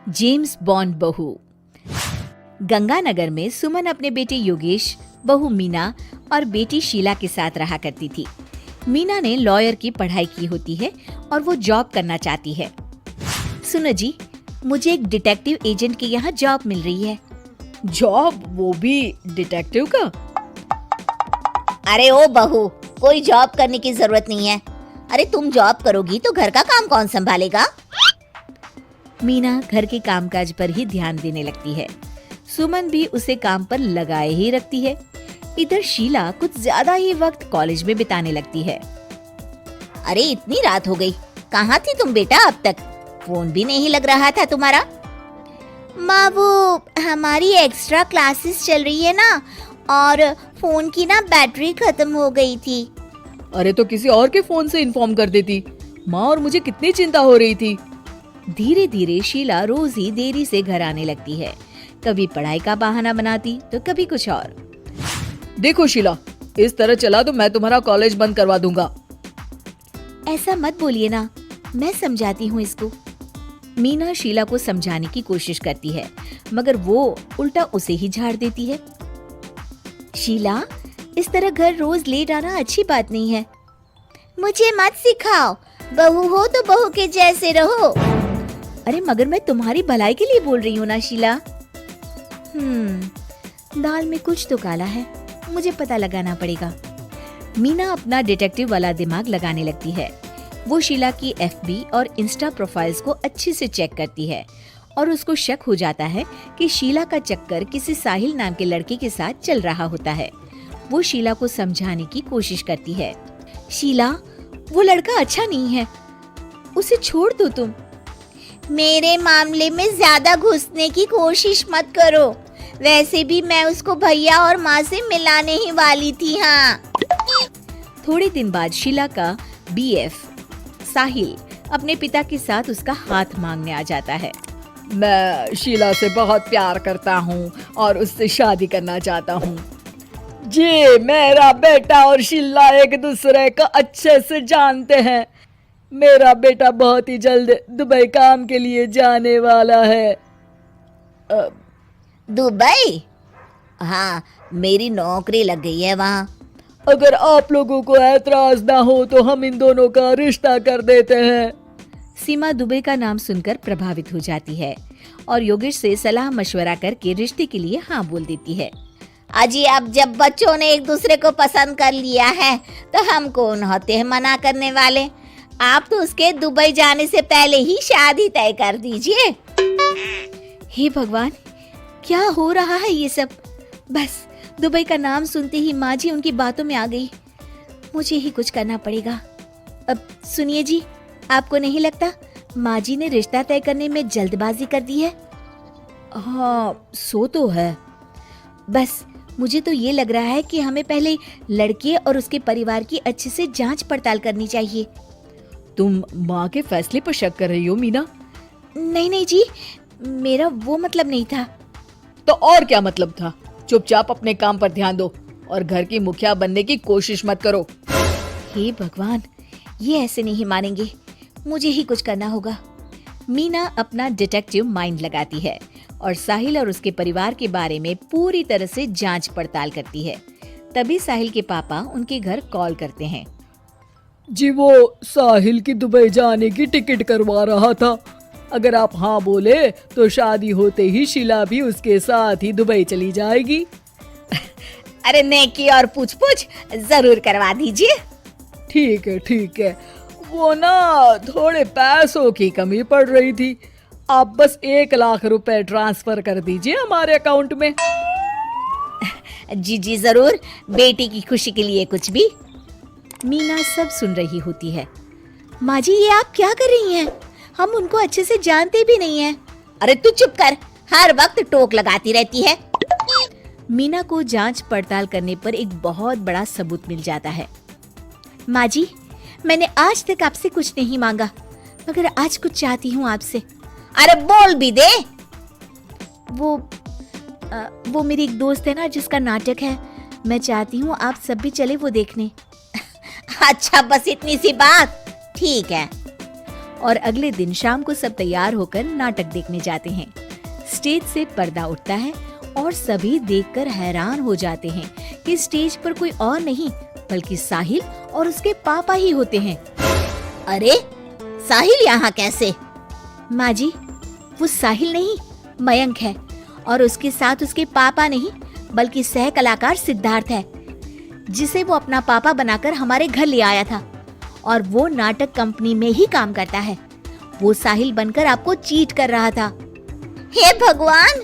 James bond बहू। गंगानगर में सुमन अपने बेटे योगेश, बहू मीना और बेटी शीला के साथ रहा करती थी। मीना ने लॉयर की पढ़ाई की होती है और वो जॉब करना चाहती है। सुनो जी, मुझे एक डिटेक्टिव एजेंट के यहाँ जॉब मिल रही है। जॉब, वो भी डिटेक्टिव का? अरे ओ बहू, कोई जॉब करने की जरूरत नहीं है। अरे तुम जॉब करोगी तो घर का काम कौन संभालेगा? मीना घर के कामकाज पर ही ध्यान देने लगती है। सुमन भी उसे काम पर लगाए ही रखती है। इधर शीला कुछ ज्यादा ही वक्त कॉलेज में बिताने लगती है। अरे इतनी रात हो गई, कहाँ थी तुम बेटा अब तक? फोन भी नहीं लग रहा था तुम्हारा। माँ, वो हमारी एक्स्ट्रा क्लासेस चल रही है ना, और फोन की ना बैटरी खत्म हो गई थी। अरे तो किसी और के फोन से इन्फॉर्म कर देती। माँ और मुझे कितनी चिंता हो रही थी। धीरे धीरे शीला रोज ही देरी से घर आने लगती है। कभी पढ़ाई का बहाना बनाती तो कभी कुछ और। देखो शीला, इस तरह चला तो मैं तुम्हारा कॉलेज बंद करवा दूंगा। ऐसा मत बोलिए ना, मैं समझाती हूँ इसको। मीना शीला को समझाने की कोशिश करती है, मगर वो उल्टा उसे ही झाड़ देती है। शीला, इस तरह घर रोज लेट आना अच्छी बात नहीं है। मुझे मत सिखाओ, बहू हो तो बहू के जैसे रहो। अरे मगर मैं तुम्हारी भलाई के लिए बोल रही हूँ ना शीला। दाल में कुछ तो काला है, मुझे पता लगाना पड़ेगा। मीना अपना डिटेक्टिव वाला दिमाग लगाने लगती है। वो शीला की एफबी और इंस्टा प्रोफाइल्स को अच्छे से चेक करती है और उसको शक हो जाता है कि शीला का चक्कर किसी साहिल नाम के लड़के के साथ चल रहा होता है। वो शीला को समझाने की कोशिश करती है। शीला, वो लड़का अच्छा नहीं है, उसे छोड़ दो तुम। मेरे मामले में ज्यादा घुसने की कोशिश मत करो। वैसे भी मैं उसको भैया और माँ से मिलाने ही वाली थी। हाँ। थोड़े दिन बाद शीला का बीएफ साहिल अपने पिता के साथ उसका हाथ मांगने आ जाता है। मैं शीला से बहुत प्यार करता हूँ और उससे शादी करना चाहता हूँ। जी, मेरा बेटा और शीला एक दूसरे को अच्छे से जानते हैं। मेरा बेटा बहुत ही जल्द दुबई काम के लिए जाने वाला है। दुबई? हाँ, मेरी नौकरी लग गई है वहाँ। अगर आप लोगों को ऐतराज ना हो तो हम इन दोनों का रिश्ता कर देते हैं। सीमा दुबई का नाम सुनकर प्रभावित हो जाती है और योगेश से सलाह मशवरा करके रिश्ते के लिए हाँ बोल देती है। अजी, अब जब बच्चों ने एक दूसरे को पसंद कर लिया है तो हम कौन होते हैं मना करने वाले? आप तो उसके दुबई जाने से पहले ही शादी तय कर दीजिए। हे भगवान, क्या हो रहा है ये सब? बस दुबई का नाम सुनते ही माँ जी उनकी बातों में आ गई। मुझे ही कुछ करना पड़ेगा। अब सुनिए जी, आपको नहीं लगता माँ जी ने रिश्ता तय करने में जल्दबाजी कर दी है? हाँ, सो तो है। बस मुझे तो ये लग रहा है कि हमें पहले लड़के और उसके परिवार की अच्छे से जांच पड़ताल करनी चाहिए। तुम माँ के फैसले पर शक कर रही हो मीना? नहीं जी, मेरा वो मतलब नहीं था। तो और क्या मतलब था? चुपचाप अपने काम पर ध्यान दो और घर की मुखिया बनने की कोशिश मत करो। हे भगवान, ये ऐसे नहीं मानेंगे, मुझे ही कुछ करना होगा। मीना अपना डिटेक्टिव माइंड लगाती है और साहिल और उसके परिवार के बारे में पूरी तरह से जांच पड़ताल करती है। तभी साहिल के पापा उनके घर कॉल करते हैं। जी, वो साहिल की दुबई जाने की टिकट करवा रहा था। अगर आप हाँ बोले तो शादी होते ही शीला भी उसके साथ ही दुबई चली जाएगी। अरे नेकी और पूछ पूछ जरूर करवा दीजिए। ठीक है। वो ना थोड़े पैसों की कमी पड़ रही थी। आप बस 1 लाख रुपए ट्रांसफर कर दीजिए हमारे अकाउंट में। जी जरूर, बेटी की खुशी के लिए कुछ भी। मीना सब सुन रही होती है। माँ जी, ये आप क्या कर रही हैं? हम उनको अच्छे से जानते भी नहीं हैं। अरे तू चुप कर, हर वक्त टोक लगाती रहती है। मीना को जांच पड़ताल करने पर एक बहुत बड़ा सबूत मिल जाता है। माँ जी, मैंने आज तक आपसे कुछ नहीं मांगा, मगर आज कुछ चाहती हूँ आपसे। अरे बोल भी दे। वो मेरी एक दोस्त है ना जिसका नाटक है, मैं चाहती हूँ आप सब भी चले वो देखने। अच्छा, बस इतनी सी बात? ठीक है। और अगले दिन शाम को सब तैयार होकर नाटक देखने जाते हैं। स्टेज से पर्दा उठता है और सभी देखकर हैरान हो जाते हैं कि स्टेज पर कोई और नहीं बल्कि साहिल और उसके पापा ही होते हैं। अरे साहिल यहाँ कैसे? माँ जी, वो साहिल नहीं मयंक है और उसके साथ उसके पापा नहीं बल्कि सह कलाकार सिद्धार्थ है, जिसे वो अपना पापा बनाकर हमारे घर ले आया था और वो नाटक कंपनी में ही काम करता है। वो साहिल बनकर आपको चीट कर रहा था। हे भगवान,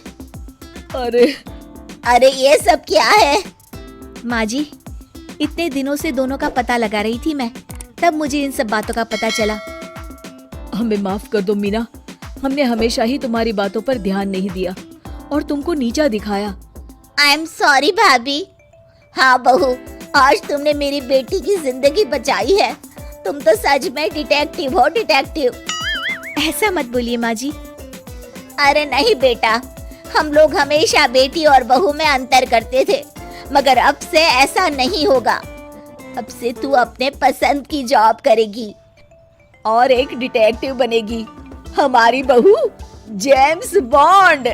अरे ये सब क्या है? माँ जी, इतने दिनों से दोनों का पता लगा रही थी मैं, तब मुझे इन सब बातों का पता चला। हमें माफ कर दो मीना, हमने हमेशा ही तुम्हारी बातों पर ध्यान नहीं दिया और तुमको नीचा दिखाया। आई एम सॉरी भाभी। हाँ बहू, आज तुमने मेरी बेटी की जिंदगी बचाई है। तुम तो सच में डिटेक्टिव हो, डिटेक्टिव। ऐसा मत बोलिए माँ जी। अरे नहीं बेटा, हम लोग हमेशा बेटी और बहू में अंतर करते थे, मगर अब से ऐसा नहीं होगा। अब से तू अपने पसंद की जॉब करेगी और एक डिटेक्टिव बनेगी, हमारी बहू जेम्स बॉन्ड।